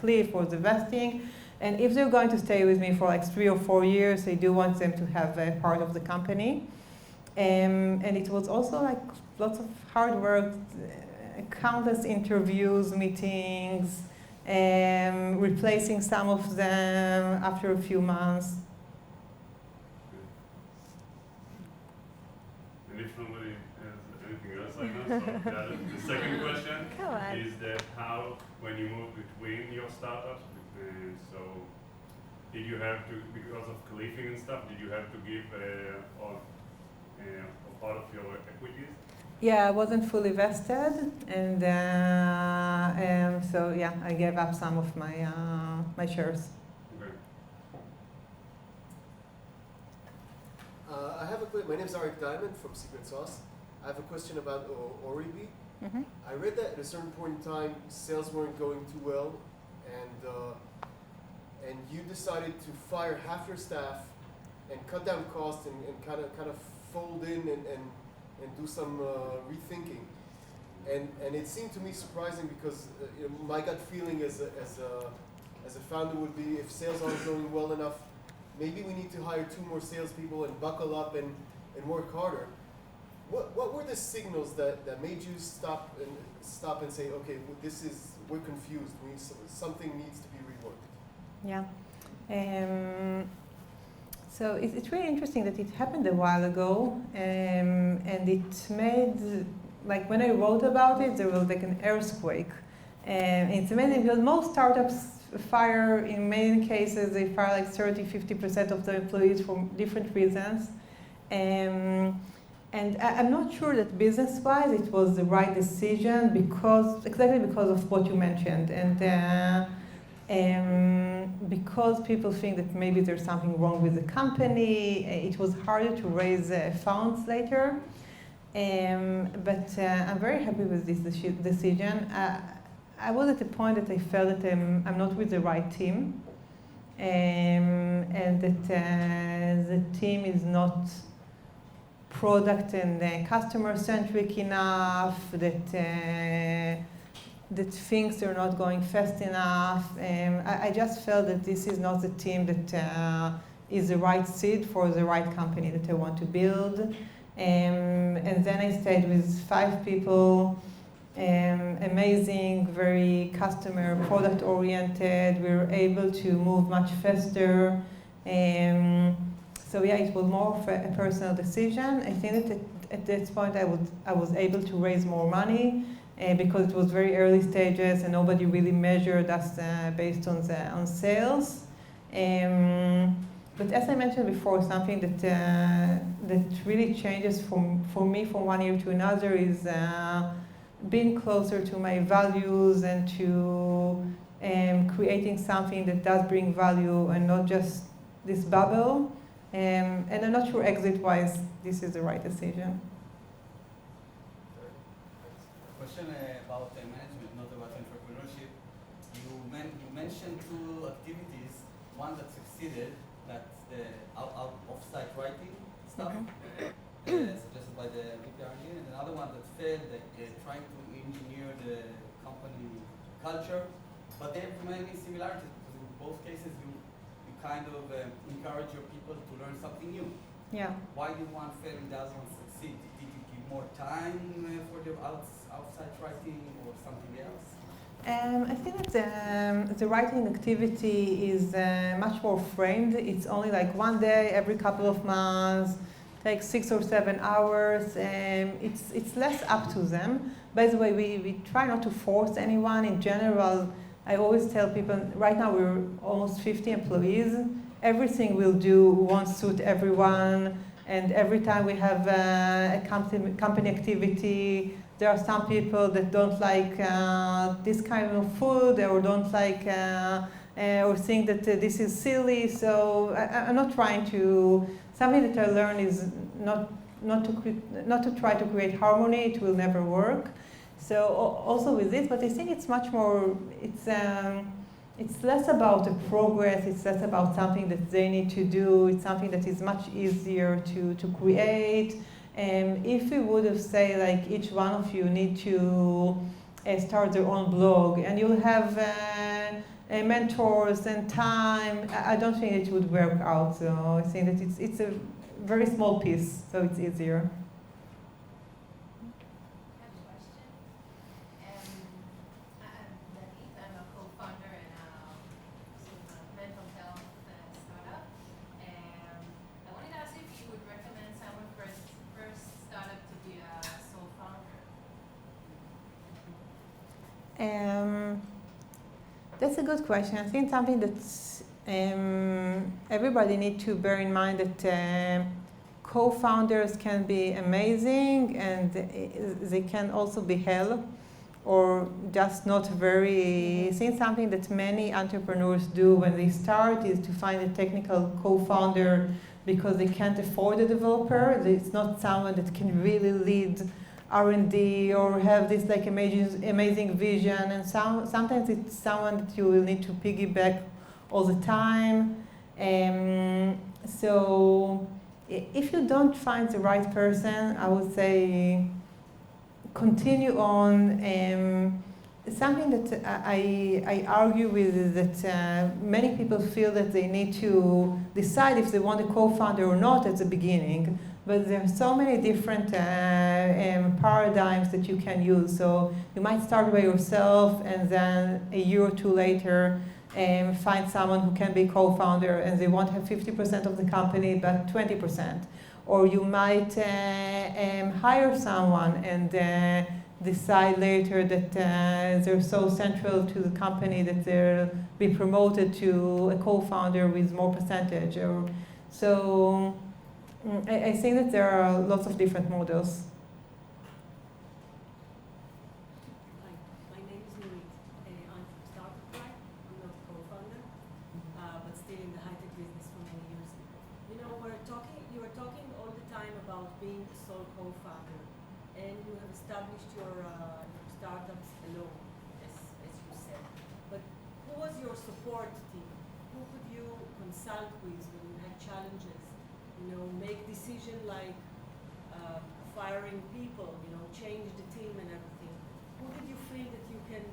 cliff or the vesting. And if they're going to stay with me for like 3 or 4 years, I do want them to have a part of the company. And it was also like lots of hard work, countless interviews, meetings, replacing some of them after a few months. And if nobody has anything else like that, so the second question is that how, when you move between your startups, so did you have to, because of cliffing and stuff, did you have to give a part of your equities? Yeah, I wasn't fully vested, and so yeah, I gave up some of my shares. Okay. My name is Arik Diamond from Secret Sauce. I have a question about Oribi. Mm-hmm. I read that at a certain point in time, sales weren't going too well, and you decided to fire half your staff and cut down costs and kind of fold in and do some rethinking. And it seemed to me surprising because my gut feeling as a founder would be, if sales aren't going well enough, maybe we need to hire 2 more salespeople and buckle up and work harder. What were the signals that made you stop and say, okay, we're confused. Something needs to be reworked. Yeah. So it's really interesting that it happened a while ago, and it made, like when I wrote about it, there was like an earthquake. And it's amazing because most startups fire, in many cases, they fire like 30-50% of the employees for different reasons. And I'm not sure that business-wise it was the right decision exactly because of what you mentioned. And because people think that maybe there's something wrong with the company, it was harder to raise funds later. But I'm very happy with this decision. I was at a point that I felt that I'm not with the right team, and that the team is not product and customer-centric enough, that things are not going fast enough. I just felt that this is not the team that is the right seed for the right company that I want to build. And then I stayed with 5 people, amazing, very customer, product-oriented. We were able to move much faster. So yeah, it was more of a personal decision. I think that at this point I was able to raise more money because it was very early stages and nobody really measured us based on sales. But as I mentioned before, something that really changes for me from one year to another is being closer to my values and to creating something that does bring value and not just this bubble. And I'm not sure exit-wise this is the right decision. Question about management, not about entrepreneurship. You you mentioned two activities. One that succeeded, that's the off-site writing stuff, suggested by the VPRD, and another one that failed, trying to engineer the company culture. But they have many similarities, because in both cases you kind of encourage your people to learn something new. Yeah. Why did one fail and the other one succeed? Did you give more time for the outside writing or something else? I think that the writing activity is much more framed. It's only like one day every couple of months, takes 6 or 7 hours. It's less up to them. By the way, we try not to force anyone. In general, I always tell people, right now we're almost 50 employees. Everything we'll do won't suit everyone. And every time we have a company activity, there are some people that don't like this kind of food or don't like or think that this is silly. So I'm not trying to. Something that I learned is not to try to create harmony. It will never work. So also with this, but I think it's much more. It's less about the progress. It's less about something that they need to do. It's something that is much easier to create. If we would have said, like, each one of you need to start their own blog, and you'll have mentors and time, I don't think it would work out. So I think that it's a very small piece, so it's easier. I'm a co-founder in a mental health startup. I wanted to ask if you would recommend someone first startup to be a sole founder. That's a good question. I think something that everybody needs to bear in mind that co-founders can be amazing and they can also be hell, or just not very. I think something that many entrepreneurs do when they start is to find a technical co-founder because they can't afford a developer. It's not someone that can really lead R&D or have this like amazing vision, and sometimes it's someone that you will need to piggyback all the time. So if you don't find the right person, I would say continue on. Something that I argue with is that many people feel that they need to decide if they want a co-founder or not at the beginning. But there are so many different paradigms that you can use. So you might start by yourself, and then a year or two later find someone who can be co-founder, and they won't have 50% of the company, but 20%. Or you might hire someone and decide later that they're so central to the company that they'll be promoted to a co-founder with more percentage. So I think that there are lots of different models. Hi, my name is Nurit. I'm from Startu. I'm not a co-founder, but still in the high-tech business for many years. You know, you were talking all the time about being a sole co-founder, and you have established your startups alone, as you said. But who was your support team? Who could you consult with when you had challenges? You know, make decisions like firing people, you know, change the team and everything. Who did you feel that you can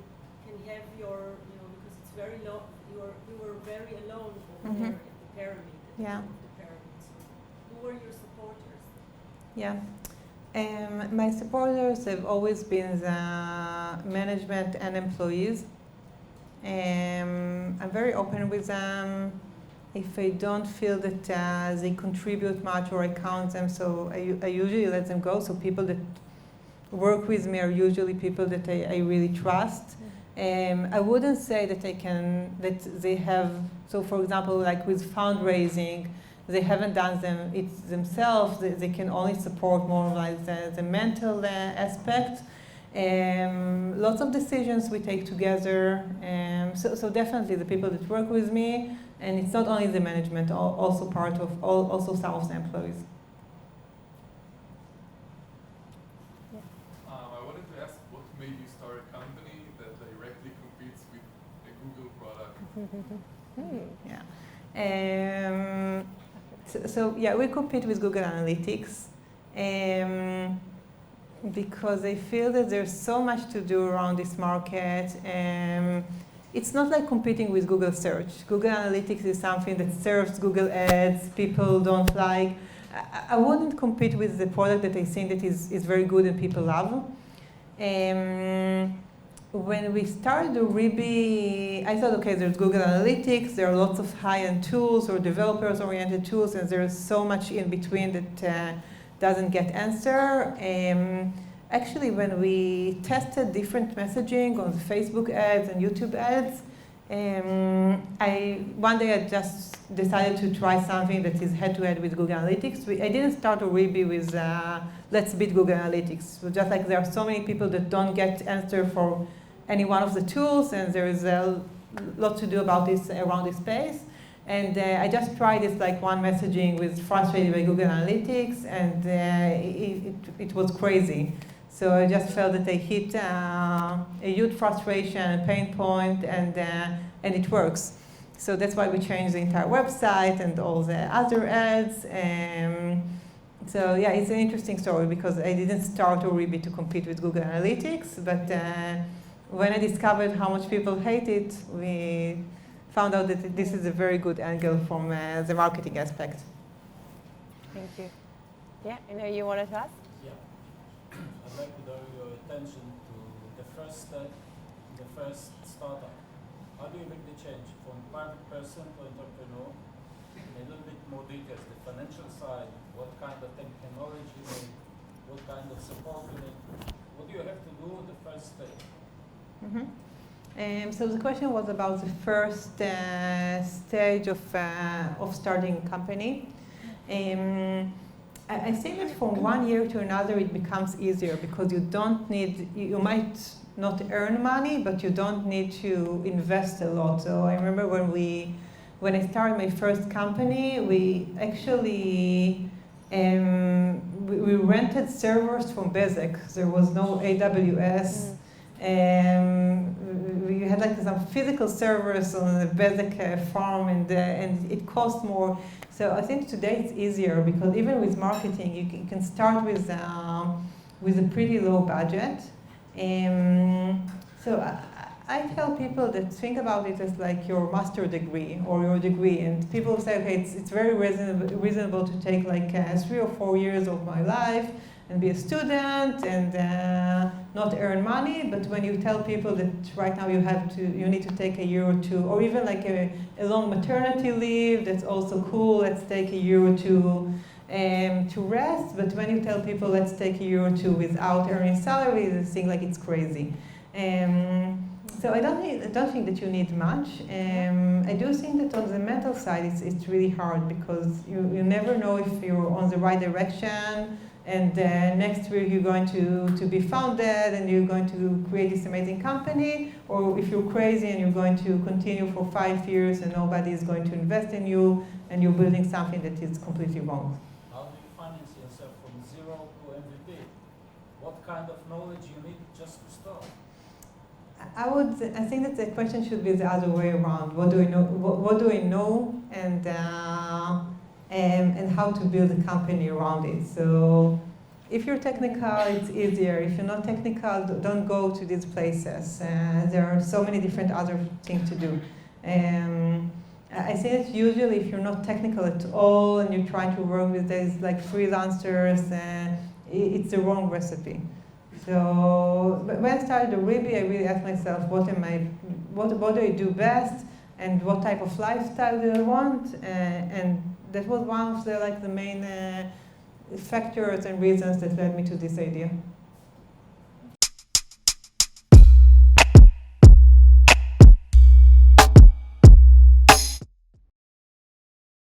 have your, you know, because it's very low, you were very alone over there at the pyramid, at the top of the pyramid. So who were your supporters? Yeah. My supporters have always been the management and employees. I'm very open with them. If I don't feel that they contribute much or I count them, so I usually let them go. So people that work with me are usually people that I really trust. I wouldn't say that they have, so for example, like with fundraising, they haven't done it themselves. They can only support more like the mental aspect. Lots of decisions we take together. So definitely the people that work with me, and it's not only the management, also part of also some of the employees. I wanted to ask what made you start a company that directly competes with Google Yeah. So yeah, we compete with Google Analytics because I feel that there's so much to do around this market. It's not like competing with Google Search. Google Analytics is something that serves Google Ads, people don't like. I wouldn't compete with the product that I think that is very good and people love. When we started Oribi, I thought, okay, there's Google Analytics, there are lots of high-end tools or developers-oriented tools, and there's so much in between that doesn't get answer. Actually, when we tested different messaging on the Facebook ads and YouTube ads, one day I just decided to try something that is head-to-head with Google Analytics. I didn't start Oribi with let's beat Google Analytics. So just like there are so many people that don't get answer for any one of the tools, and there is a lot to do about this around this space. And I just tried this like one messaging with frustrated by Google Analytics, and it was crazy. So I just felt that I hit a huge frustration, a pain point, and it works. So that's why we changed the entire website and all the other ads. So yeah, it's an interesting story because I didn't start Oribi to compete with Google Analytics, but when I discovered how much people hate it, we found out that this is a very good angle from the marketing aspect. Thank you. Yeah, I know you wanted to ask? Yeah. I'd like to draw your attention to the first step, the first startup. How do you make the change from private person to entrepreneur? In a little bit more details, the financial side, what kind of technology you need, what kind of support you need. What do you have to do in the first stage? So the question was about the first stage of starting a company. I think that from one year to another it becomes easier because you might not earn money, but you don't need to invest a lot. So I remember when I started my first company, we actually we rented servers from Bezek. There was no AWS. We had like some physical servers on the Bezek farm, and it cost more. So I think today it's easier because even with marketing, you can start with a pretty low budget. So I tell people that think about it as like your master degree or your degree, and people say, okay, it's very reasonable to take like 3 or 4 years of my life and be a student and not earn money. But when you tell people that right now you need to take a year or two, or even like a long maternity leave, that's also cool. Let's take a year or two to rest. But when you tell people let's take a year or two without earning salary, they think like it's crazy. So I don't think that you need much. I do think that on the mental side, it's really hard because you never know if you're on the right direction. And next week you're going to be founded and you're going to create this amazing company, or if you're crazy and you're going to continue for 5 years and nobody is going to invest in you and you're building something that is completely wrong. How do you finance yourself from zero to MVP? What kind of knowledge you need just to start? I think that the question should be the other way around. What do I know? What do I know? And how to build a company around it. So if you're technical, it's easier. If you're not technical, don't go to these places. There are so many different other things to do. I think that usually if you're not technical at all and you're trying to work with these like freelancers, it's the wrong recipe. So when I started Oribi, I really asked myself, what do I do best, and what type of lifestyle do I want, and that was one of the main factors and reasons that led me to this idea.